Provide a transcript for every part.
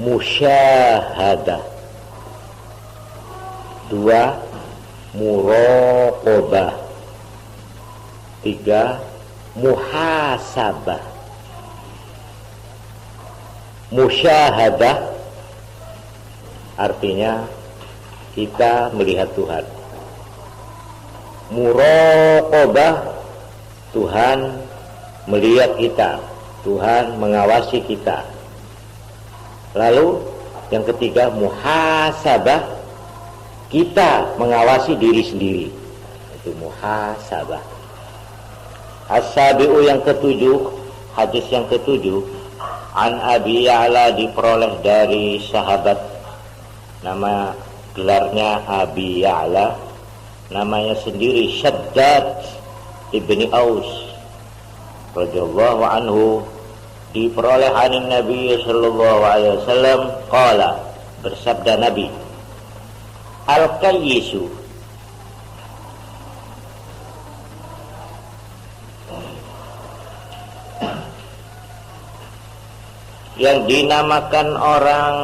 musyahadah. 2 muraqabah. 3 muhasabah. Musyahadah artinya kita melihat Tuhan. Muraqabah, Tuhan melihat kita, Tuhan mengawasi kita. Lalu yang ketiga muhasabah, kita mengawasi diri sendiri. Itu muhasabah. As-sabi'u yang ketujuh, hadis yang ketujuh, an Abi Ya'la, diperoleh dari sahabat, nama gelarnya Abi Ya'la, namanya sendiri Syaddad ibni Aus radhiyallahu anhu, diperoleh anin Nabi sallallahu alaihi wasallam qala, bersabda Nabi, al-qayyisu, yang dinamakan orang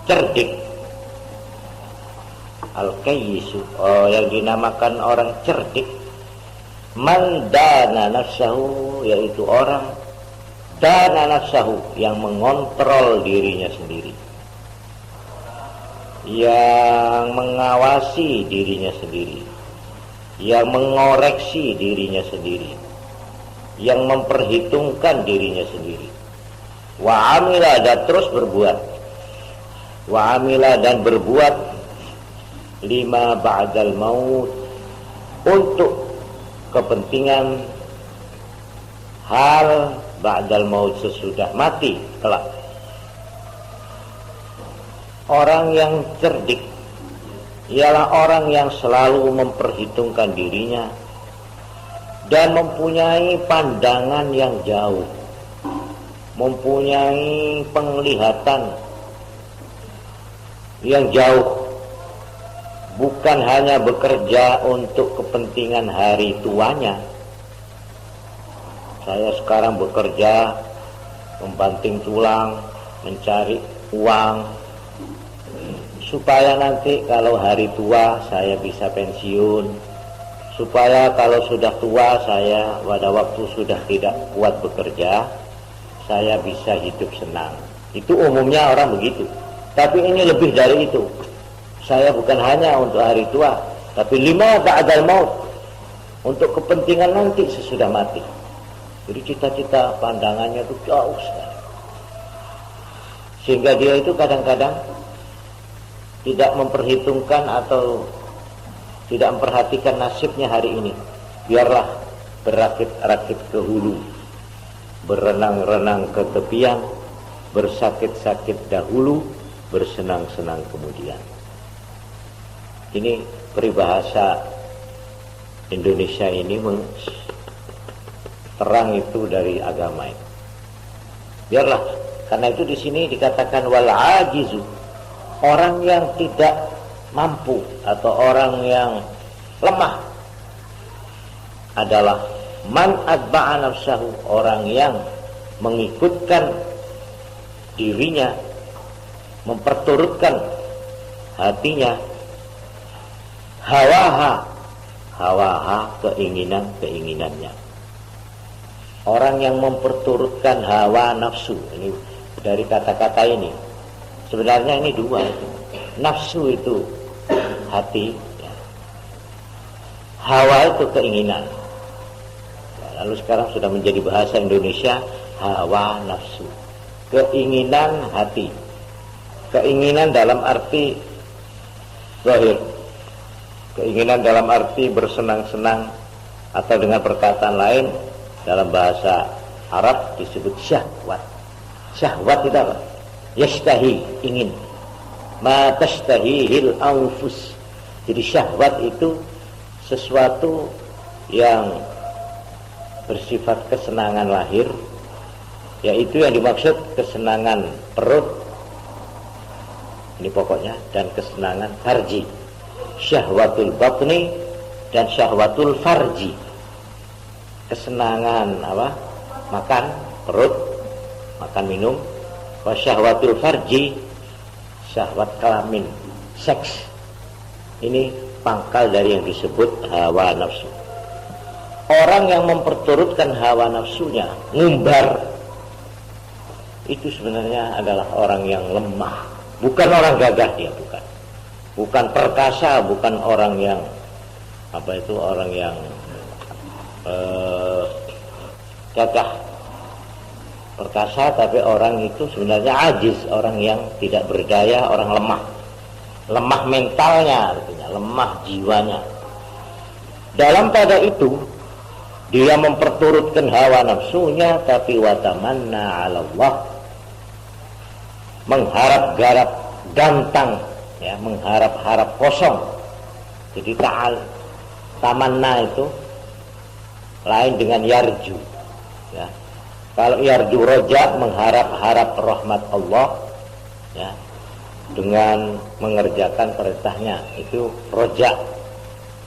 cerdik. Al-qayyisu, yang dinamakan orang cerdik, man dana nafsahu, yaitu orang dana nafsahu, yang mengontrol dirinya sendiri, yang mengawasi dirinya sendiri, yang mengoreksi dirinya sendiri, yang memperhitungkan dirinya sendiri. Wa amila, dan terus berbuat. Wa amila, dan berbuat lima ba'dal maut, untuk kepentingan hal ba'dal maut, sesudah mati kelak. Orang yang cerdik ialah orang yang selalu memperhitungkan dirinya dan mempunyai pandangan yang jauh, mempunyai penglihatan yang jauh, bukan hanya bekerja untuk kepentingan hari tuanya. Saya sekarang bekerja membanting tulang, mencari uang, supaya nanti kalau hari tua saya bisa pensiun, supaya kalau sudah tua saya pada waktu sudah tidak kuat bekerja, saya bisa hidup senang. Itu umumnya orang begitu. Tapi ini lebih dari itu. Saya bukan hanya untuk hari tua, tapi lima ba'dal maut, untuk kepentingan nanti sesudah mati. Jadi cita-cita pandangannya itu jauh sekali, sehingga dia itu kadang-kadang tidak memperhitungkan atau tidak memperhatikan nasibnya hari ini. Biarlah berakit-rakit ke hulu, berenang-renang ke tepian, bersakit-sakit dahulu, bersenang-senang kemudian. Ini peribahasa Indonesia ini terang itu dari agama ini. Biarlah, karena itu di sini dikatakan wal ajizu, orang yang tidak mampu atau orang yang lemah adalah man atba'a nafsahu, orang yang mengikutkan dirinya, memperturutkan hatinya, hawaha keinginannya. Orang yang memperturutkan hawa nafsu, ini dari kata-kata ini sebenarnya ini dua itu. Nafsu itu hati, ya. Hawa itu keinginan. Lalu sekarang sudah menjadi bahasa Indonesia hawa nafsu, keinginan hati. Keinginan dalam arti zahir, keinginan dalam arti bersenang-senang, atau dengan perkataan lain dalam bahasa Arab disebut syahwat. Syahwat itu apa? Yashtahi, ingin. Ma tashtahihil anfus. Jadi syahwat itu sesuatu yang bersifat kesenangan lahir, yaitu yang dimaksud kesenangan perut, ini pokoknya, dan kesenangan farji. Syahwatul batni dan syahwatul farji. Kesenangan apa? Makan perut, makan minum, Wa syahwatul farji, syahwat kelamin, seks. Ini pangkal dari yang disebut hawa nafsu. Orang yang memperturutkan hawa nafsunya, ngumbar, itu sebenarnya adalah orang yang lemah. Bukan orang gagah dia, bukan. Bukan perkasa, bukan orang yang orang yang gagah perkasa, tapi orang itu sebenarnya ajiz, orang yang tidak berdaya, orang lemah mentalnya, artinya lemah jiwanya. Dalam pada itu dia memperturutkan hawa nafsunya, tapi watamanna 'ala Allah, mengharap-harap gantang, ya, mengharap-harap kosong. Jadi tamanna itu lain dengan yarju, ya. Kalau yarju roja, mengharap-harap rahmat Allah, ya, dengan mengerjakan perintahnya, itu roja,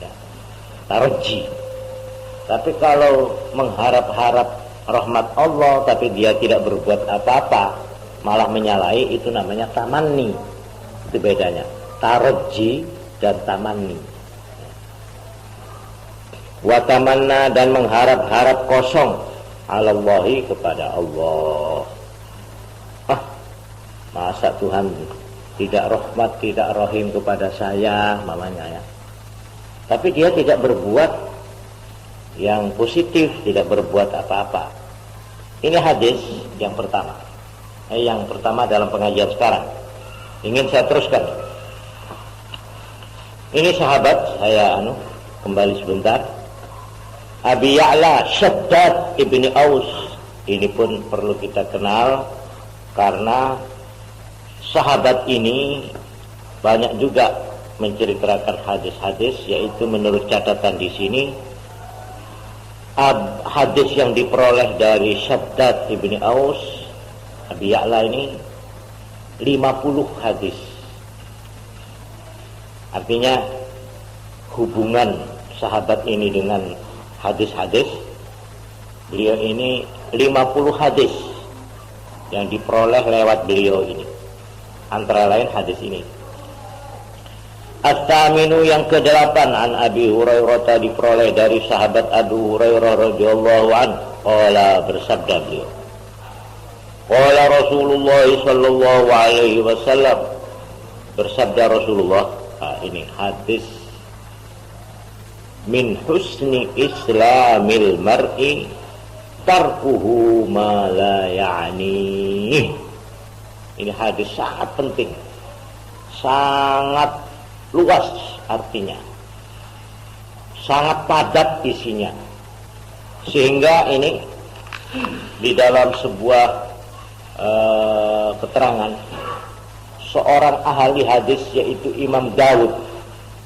ya, taroji. Tapi kalau mengharap-harap rahmat Allah tapi dia tidak berbuat apa-apa, malah menyalahi, itu namanya tamanni. Itu bedanya taroji dan tamanni. Wa tamanna, dan mengharap-harap kosong, 'alallahi, kepada Allah. Masa Tuhan tidak rahmat, tidak rahim kepada saya, mamanya, ya. Tapi dia tidak berbuat yang positif, tidak berbuat apa-apa. Ini hadis yang pertama. Yang pertama dalam pengajian sekarang. Ingin saya teruskan. Ini sahabat, saya kembali sebentar. Abi Ya'la Shaddad ibni Aus. Ini pun perlu kita kenal, karena sahabat ini banyak juga menceritakan hadis-hadis, yaitu menurut catatan di sini, hadis yang diperoleh dari Shaddad ibni Aus, Abi Ya'la ini 50 hadis. Artinya hubungan sahabat ini dengan hadis-hadis, beliau ini 50 hadis yang diperoleh lewat beliau ini. Antara lain hadis ini. At-taminu, yang ke-8, an Abi Hurairah, diperoleh dari sahabat Abu Hurairah radhiyallahu anhu. Qala, bersabda beliau. Qala Rasulullah sallallahu alaihi wasallam, bersabda Rasulullah. Ini hadis. Min husni islamil mar'i tarkuhu ma la ya'ni. Ini hadis sangat penting, sangat luas artinya, sangat padat isinya, sehingga ini di dalam sebuah keterangan seorang ahli hadis, yaitu Imam Dawud,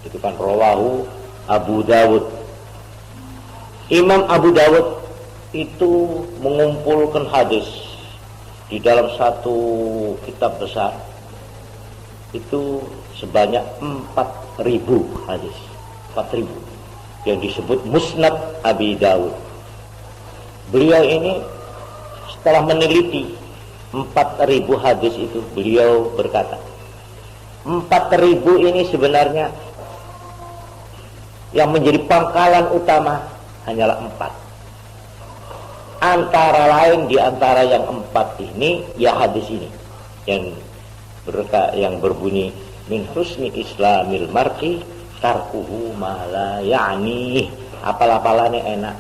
itu kan rawahu Abu Dawud. Imam Abu Dawud itu mengumpulkan hadis di dalam satu kitab besar itu sebanyak 4.000 hadis, 4.000, yang disebut Musnad Abi Dawud. Beliau ini setelah meneliti 4.000 hadis itu, beliau berkata, 4.000 ini sebenarnya yang menjadi pangkalan utama hanyalah 4. Antara lain, di antara yang 4 ini, ya hadis ini yang berbunyi min husni islamil mar'i tarkuhu ma la ya'ni. Apal-apalannya enak,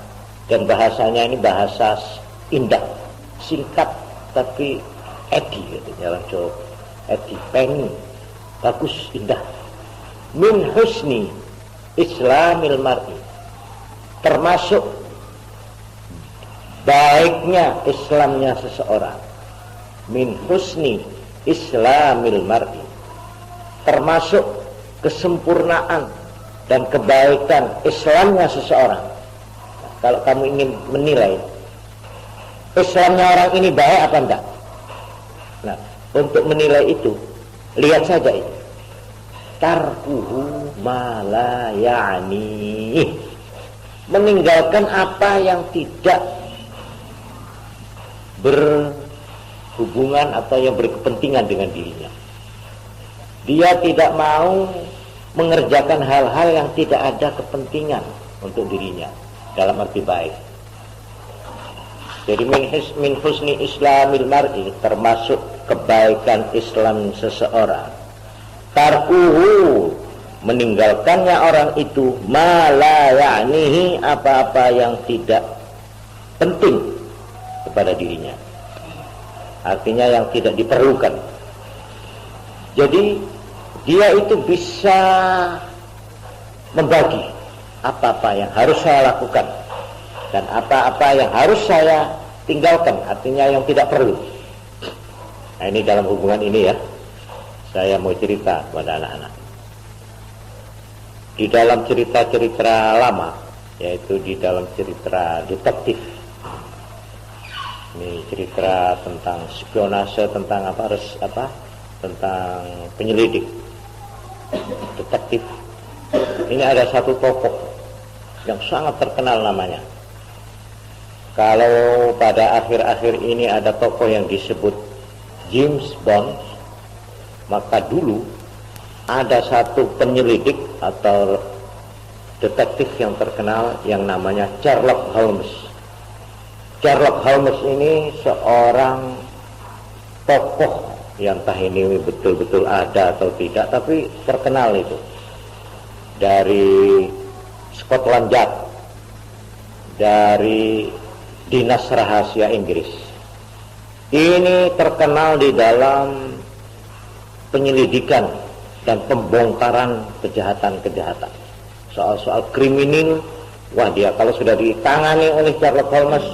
dan bahasanya ini bahasa indah, singkat tapi edi, katanya orang Jawa. Edi, pengen, bagus, indah. Min husni islamil mar'i, termasuk baiknya Islamnya seseorang. Min husni islamil mar'i, termasuk kesempurnaan dan kebaikan Islamnya seseorang. Nah, kalau kamu ingin menilai Islamnya orang ini baik apa enggak, nah, untuk menilai itu, lihat saja ini. Tarkuhu ma la ya'ni, meninggalkan apa yang tidak hubungan atau yang berkepentingan dengan dirinya. Dia tidak mau mengerjakan hal-hal yang tidak ada kepentingan untuk dirinya dalam arti baik. Jadi min husni islamil mar'i, termasuk kebaikan Islam seseorang, tarkuhu, meninggalkannya orang itu, ma la ya'nihi, apa-apa yang tidak penting kepada dirinya, artinya yang tidak diperlukan. Jadi dia itu bisa membagi apa-apa yang harus saya lakukan dan apa-apa yang harus saya tinggalkan, artinya yang tidak perlu. Nah, ini dalam hubungan ini ya, saya mau cerita kepada anak-anak. Di dalam cerita-cerita lama, yaitu di dalam cerita detektif, ini cerita tentang spionase, tentang tentang penyelidik, detektif. Ini ada satu tokoh yang sangat terkenal namanya. Kalau pada akhir-akhir ini ada tokoh yang disebut James Bond, maka dulu ada satu penyelidik atau detektif yang terkenal yang namanya Sherlock Holmes. Sherlock Holmes ini seorang tokoh yang entah ini betul-betul ada atau tidak, tapi terkenal itu. Dari Scotland Yard, dari Dinas Rahasia Inggris. Ini terkenal di dalam penyelidikan dan pembongkaran kejahatan-kejahatan. Soal-soal kriminal, wah dia kalau sudah ditangani oleh Sherlock Holmes,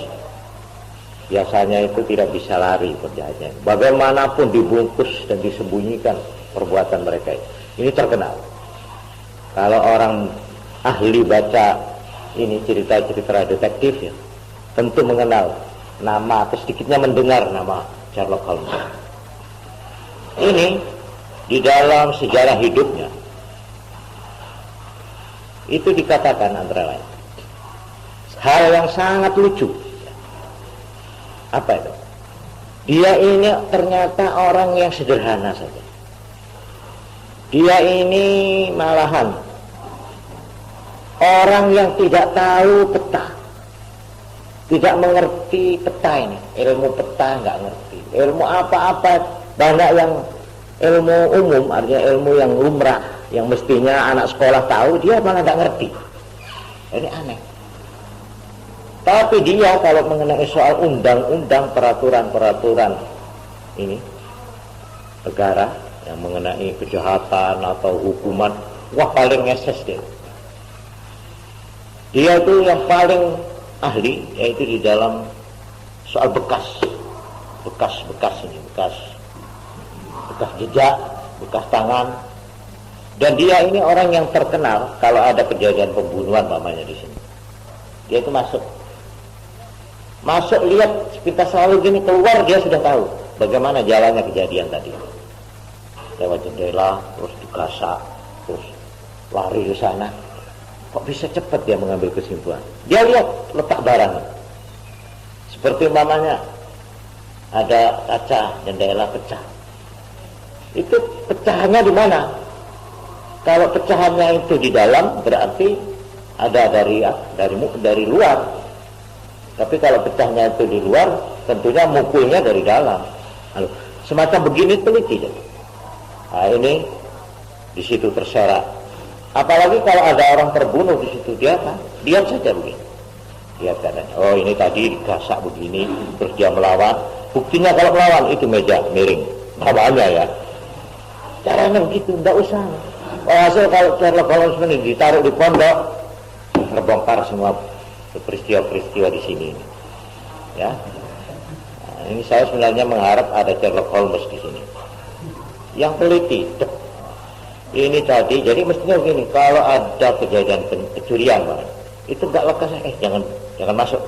biasanya itu tidak bisa lari kerjanya. Bagaimanapun dibungkus dan disembunyikan perbuatan mereka. Ini terkenal. Kalau orang ahli baca ini cerita-cerita detektif ya, tentu mengenal nama atau sedikitnya mendengar nama Sherlock Holmes. Ini di dalam sejarah hidupnya itu dikatakan antara lain hal yang sangat lucu. Apa itu? Dia ini ternyata orang yang sederhana saja. Dia ini malahan orang yang tidak tahu peta, tidak mengerti peta ini, ilmu peta nggak ngerti, ilmu apa-apa, banyak yang ilmu umum, artinya ilmu yang lumrah, yang mestinya anak sekolah tahu, dia malah nggak ngerti. Ini aneh. Tapi dia kalau mengenai soal undang-undang, peraturan-peraturan ini negara yang mengenai kejahatan atau hukuman, wah paling ngeses dia. Dia itu yang paling ahli, yaitu di dalam soal bekas ini, bekas jejak, bekas tangan. Dan dia ini orang yang terkenal kalau ada kejadian pembunuhan namanya di sini. Dia itu masuk lihat kita selalu gini, keluar dia sudah tahu bagaimana jalannya kejadian tadi. Lewat jendela, terus digasak, terus lari ke sana. Kok bisa cepat dia mengambil kesimpulan? Dia lihat letak barang. Seperti umpamanya ada kaca jendela pecah. Itu pecahannya di mana? Kalau pecahannya itu di dalam berarti ada dari luar. Tapi kalau pecahnya itu di luar, tentunya mukulnya dari dalam. Lalu, semacam begini teliti. Nah ini di situ terserak. Apalagi kalau ada orang terbunuh di situ, dia kan lihat saja begini. Lihat katanya, oh ini tadi digasak begini, terus dia melawan. Buktinya kalau melawan itu meja miring. Awalnya ya. Caranya begitu, tidak usah. Hasil kalau Sherlock Holmes ini ditaruh di pondok, terbongkar semua peristiwa-peristiwa di sini. Ya. Nah, ini saya sebenarnya mengharap ada Sherlock Holmes di sini. Yang teliti. Ini tadi, jadi mestinya begini, kalau ada kejadian pencurian, itu enggak lekas, jangan masuk.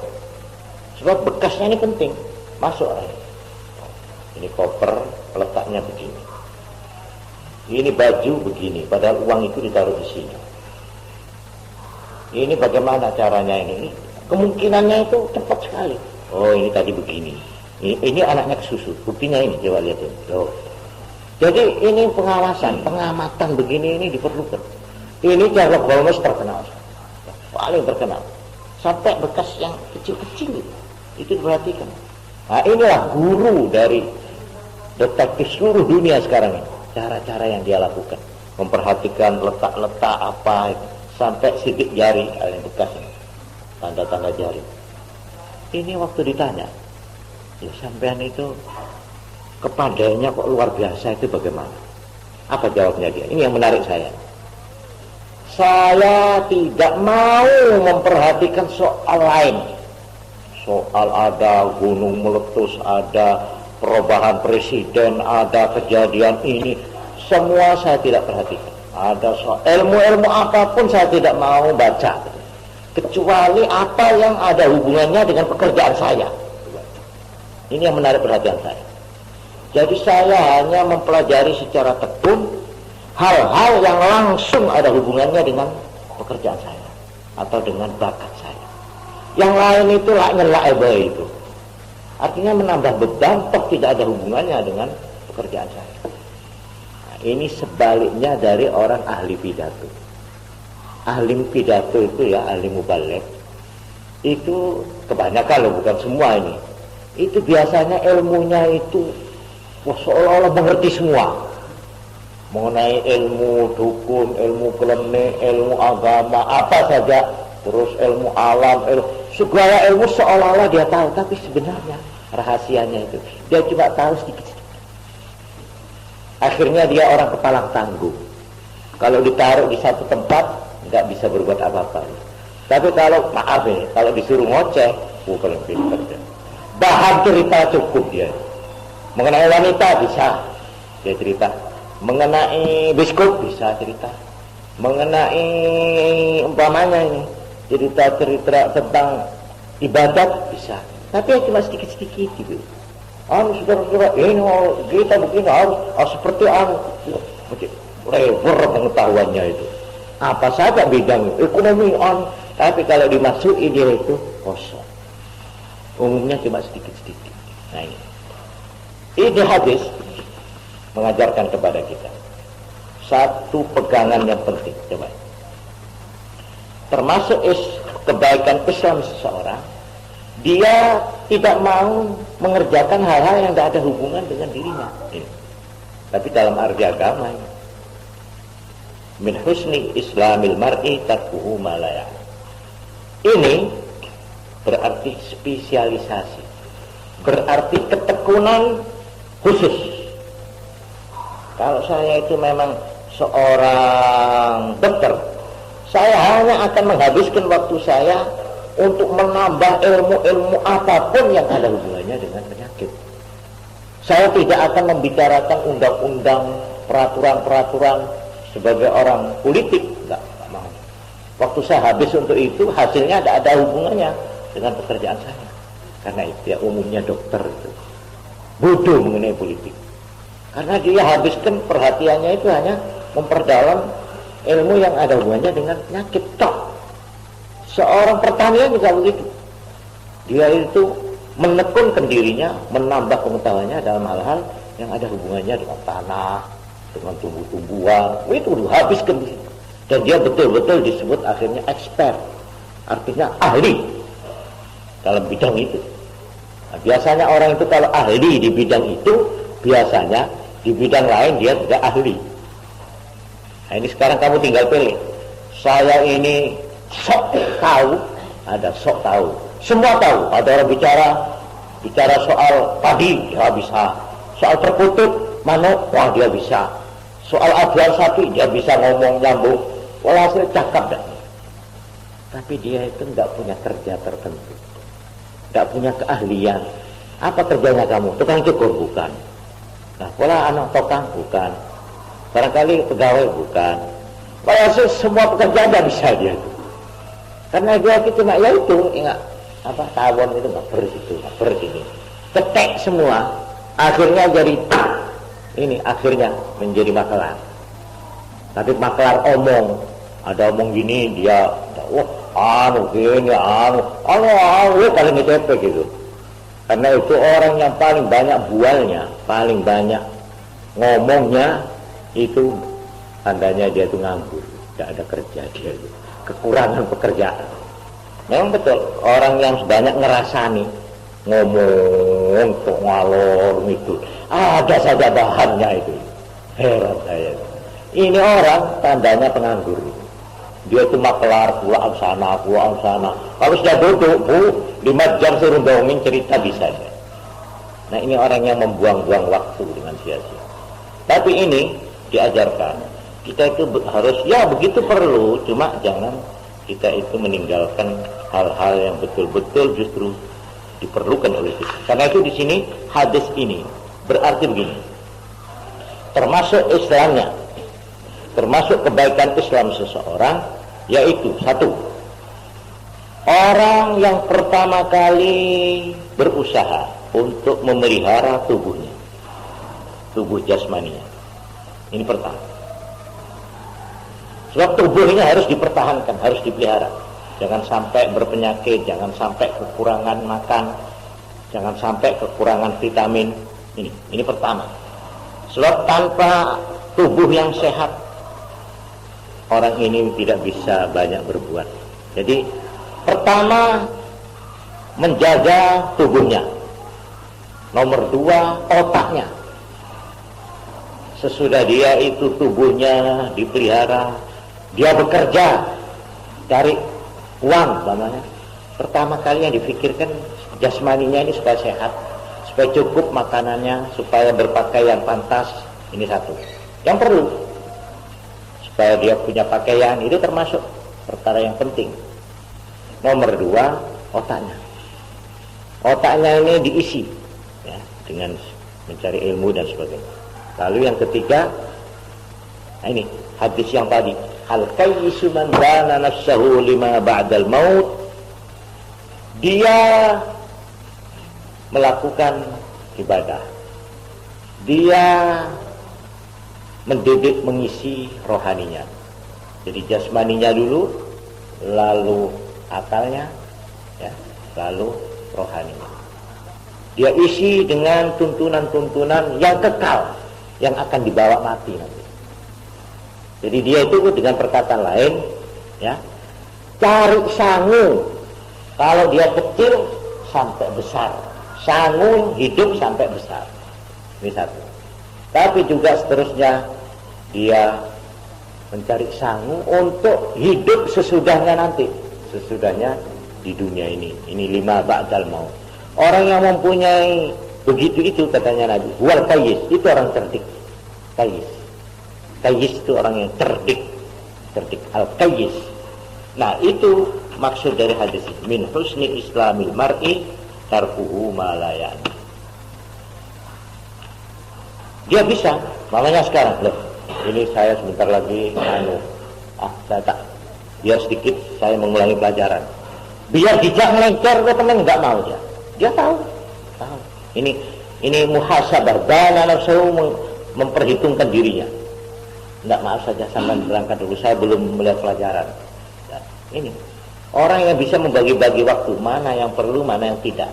Sebab bekasnya ini penting, masuk. Ini koper, letaknya begini. Ini baju begini, padahal uang itu ditaruh di sini. Ini bagaimana caranya ini? Kemungkinannya itu cepat sekali. Oh ini tadi begini. Ini anaknya kesusu, buktinya ini, coba lihat ini. Loh. Jadi ini pengawasan, pengamatan begini ini diperlukan. Ini Sherlock Holmes terkenal, paling terkenal. Sampai bekas yang kecil-kecil itu diperhatikan. Nah inilah guru dari detektif seluruh dunia sekarang ini. Cara-cara yang dia lakukan, memperhatikan letak-letak apa itu, sampai sidik jari yang bekas ini, tanda-tanda jari. Ini waktu ditanya, ya sampean itu kepadanya kok luar biasa itu bagaimana? Apa jawabnya dia? Ini yang menarik saya. Saya tidak mau memperhatikan soal lain. Soal ada gunung meletus, ada perubahan presiden, ada kejadian ini. Semua saya tidak perhatikan. Ada soal ilmu-ilmu apapun saya tidak mau baca. Kecuali apa yang ada hubungannya dengan pekerjaan saya. Ini yang menarik perhatian saya. Jadi saya hanya mempelajari secara tekun hal-hal yang langsung ada hubungannya dengan pekerjaan saya atau dengan bakat saya. Yang lain itu nyelak itu. Artinya menambah beban, toh tidak ada hubungannya dengan pekerjaan saya. Nah, ini sebaliknya dari orang ahli pidato. Ahli pidato itu ya, ahli mubaligh. Itu kebanyakan loh, bukan semua ini. Itu biasanya ilmunya itu seolah-olah mengerti semua. Mengenai ilmu dukun, ilmu klenik, ilmu agama, apa saja, terus ilmu alam, segala ilmu seolah-olah dia tahu, tapi sebenarnya rahasianya itu dia cuma tahu sedikit-sedikit. Akhirnya dia orang kepalang tangguh. Kalau ditaruh di satu tempat nggak bisa berbuat apa-apa. Tapi kalau maaf ya, kalau disuruh ngoceh, paling pintar dia. Bahan cerita cukup dia. Mengenai wanita bisa dia cerita. Mengenai biskop bisa cerita. Mengenai umpamanya ini cerita-cerita tentang ibadat bisa. Tapi cuma sedikit-sedikit gitu. Saudara-saudara, ini kita begini harus seperti lebar pengetahuannya itu. Apa saja bidang ekonomi tapi kalau dimasuki dia itu kosong. Umumnya cuma sedikit-sedikit. Nah ini hadis mengajarkan kepada kita satu pegangan yang penting. Coba, termasuk kebaikan Islam seseorang, dia tidak mau mengerjakan hal-hal yang tidak ada hubungan dengan dirinya. Tapi dalam arti agama, min husni islamil mar'i tarkuhu ma la ya'lam. Ini berarti spesialisasi, berarti ketekunan khusus. Kalau saya itu memang seorang dokter, saya hanya akan menghabiskan waktu saya untuk menambah ilmu-ilmu apapun yang ada hubungannya dengan penyakit. Saya tidak akan membicarakan undang-undang, peraturan-peraturan sebagai orang politik, enggak mau. Waktu saya habis untuk itu, hasilnya tidak ada hubungannya dengan pekerjaan saya. Karena itu ya umumnya dokter itu bodoh mengenai politik. Karena dia habiskan perhatiannya itu hanya memperdalam ilmu yang ada hubungannya dengan penyakit. Seorang pertanian juga begitu. Dia itu menekunkan dirinya, menambah pengetahuannya dalam hal-hal yang ada hubungannya dengan tanah, dengan tumbuh-tumbuhan. Itu habiskan di situ. Dan dia betul-betul disebut akhirnya expert. Artinya ahli dalam bidang itu. Nah, biasanya orang itu kalau ahli di bidang itu, biasanya di bidang lain dia tidak ahli. Nah, ini sekarang kamu tinggal pilih. Saya ini sok tahu, ada sok tahu. Semua tahu. Ada orang bicara soal padi, dia bisa. Soal terkutuk, manuk, wah dia bisa. Soal aduan sapi, dia bisa ngomong nyambung. Walhasil cakap dah. Tapi dia itu tidak punya kerja tertentu, tidak punya keahlian. Apa kerjanya kamu? Tukang cukur? Bukan. Nah, pola anak tokang? Bukan. Barangkali pegawai? Bukan. Walhasil semua pekerjaan tidak bisa dia itu. Karena dia itu cuma ya itu, ingat tawon itu nggak bersitu, nggak bersini. Ketek semua, akhirnya jadi ini akhirnya menjadi makelar. Tapi makelar omong, ada omong gini dia, wah gini, paling ngecepek gitu. Karena itu orang yang paling banyak bualnya, paling banyak ngomongnya, itu tandanya dia itu nganggur, tidak ada kerja, dia itu kekurangan pekerjaan. Memang betul, orang yang banyak ngerasani, ngomong kok ngalor itu, ada saja bahannya itu. Heran saya. Ini orang tandanya penganggur. Dia itu makelar, pulang sana. Kalau sudah duduk, 5 jam suruh dongeng cerita bisa. Nah, ini orang yang membuang-buang waktu dengan sia-sia. Tapi ini diajarkan. Kita itu harus, ya begitu perlu, cuma jangan kita itu meninggalkan hal-hal yang betul-betul justru diperlukan oleh kita. Karena itu di sini hadis ini berarti begini. Termasuk Islamnya, termasuk kebaikan Islam seseorang, yaitu satu, orang yang pertama kali berusaha untuk memelihara tubuhnya, tubuh jasmaninya. Ini pertama. Sebab tubuh ini harus dipertahankan, harus dipelihara. Jangan sampai berpenyakit, jangan sampai kekurangan makan, jangan sampai kekurangan vitamin. Ini pertama. Sebab tanpa tubuh yang sehat, orang ini tidak bisa banyak berbuat. Jadi pertama, menjaga tubuhnya. Nomor 2, otaknya. Sesudah dia itu tubuhnya dipelihara, dia bekerja cari uang namanya. Pertama kali yang difikirkan jasmaninya ini supaya sehat, supaya cukup makanannya, supaya berpakaian pantas. Ini satu yang perlu. Supaya dia punya pakaian, itu termasuk perkara yang penting. Nomor 2, otaknya. Otaknya ini diisi ya, dengan mencari ilmu dan sebagainya. Lalu yang ketiga, nah ini hadis yang tadi, al-kayyisu man dana nafsahu lima ba'dal maut. Dia melakukan ibadah, dia mendidik, mengisi rohaninya. Jadi jasmaninya dulu, lalu akalnya, ya, lalu rohaninya. Dia isi dengan tuntunan-tuntunan yang kekal, yang akan dibawa mati nanti. Jadi dia itu dengan perkataan lain, ya, cari sangu. Kalau dia kecil sampai besar, sangu hidup sampai besar. Ini satu. Tapi juga seterusnya dia mencari sangu untuk hidup sesudahnya nanti, sesudahnya di dunia ini. Ini 5 ba'dal maut. Orang yang mempunyai begitu itu katanya Nabi, wal kayyis, itu orang cerdik. Kayyis itu orang yang cerdik, al-kayyis. Nah, itu maksud dari hadis ini. Min husni islamil mar'i tarkuhu ma la ya'ni. Dia bisa, makanya sekarang loh, ini saya sebentar lagi saya tak, biar sedikit saya mengulangi pelajaran. Biar dijak melencer, teman nggak mau dia. Dia tahu. Ini muhasabah, dana nafsu, memperhitungkan dirinya. Enggak, maaf saja sampai berangkat dulu, saya belum melihat pelajaran. Nah, ini orang yang bisa membagi-bagi waktu, mana yang perlu, mana yang tidak,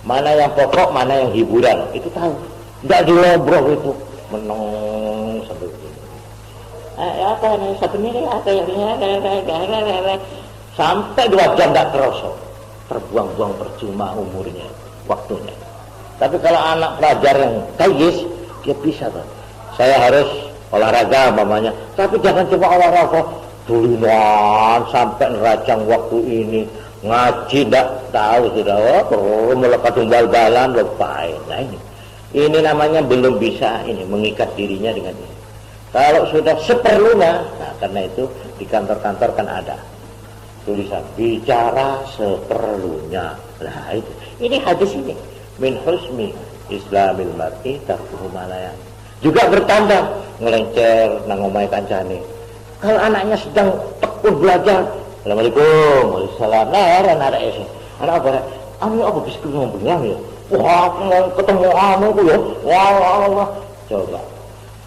mana yang pokok, mana yang hiburan, itu tahu. Enggak dilobroh itu, menong sampai begini. Apa nih satu menit, sampai 2 jam enggak terasa, terbuang-buang percuma umurnya, waktunya. Tapi kalau anak pelajar yang kayyis, dia bisa kan. Saya harus olahraga mamanya, tapi jangan cuma olahraga duluan sampai nerajang waktu ini, ngaji enggak tahu sudah, melekat bal-balan lepain. Nah ini namanya belum bisa ini mengikat dirinya dengan ini. Kalau sudah seperlunya, nah karena itu di kantor-kantor kan ada tulisan bicara seperlunya. Nah itu, ini hadis ini min husni islamil mar'i tarkuhu ma la ya'ni. Juga bertambah ngelencer nang omahe kancane. Kalau anaknya sedang tekun belajar, Assalamualaikum, waalaikumsalam. Nah, anak itu, anak apa? Anu apa bisa ngomong ya? Wah, mau ketemu anu ku ya. Wah. Coba.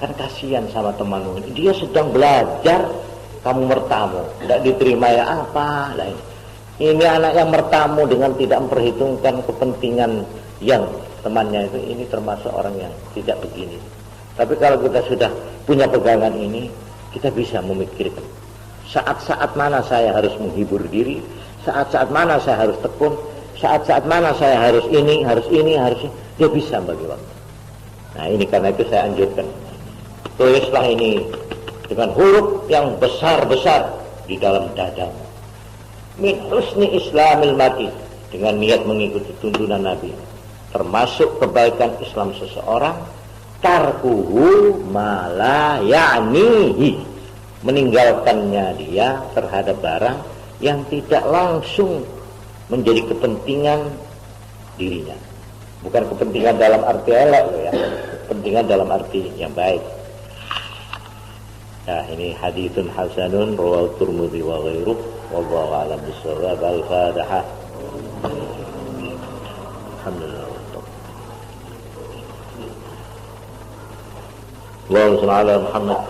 Kan kasihan sama temanmu. Dia sedang belajar, kamu mertamu, tidak diterima ya apa? Lah ini anak yang mertamu dengan tidak memperhitungkan kepentingan yang temannya itu ini termasuk orang yang tidak begini. Tapi kalau kita sudah punya pegangan ini, kita bisa memikirkan saat-saat mana saya harus menghibur diri, saat-saat mana saya harus tekun, saat-saat mana saya harus ini, dia bisa bagi waktu. Nah ini karena itu saya anjurkan, tulislah ini dengan huruf yang besar-besar di dalam dadamu. Min husni islamil mati, dengan niat mengikuti tuntunan Nabi. Termasuk kebaikan Islam seseorang, tarkuhu ma la ya'nihi, meninggalkannya dia terhadap barang yang tidak langsung menjadi kepentingan dirinya. Bukan kepentingan dalam arti elek ya, kepentingan dalam arti yang baik. Nah ini haditsun hasanun rawahu Tirmidzi wa ghairuh, wallahu a'lam bissawab. Al-Fatihah. Alhamdulillah. Allahumma shalli ala Muhammad.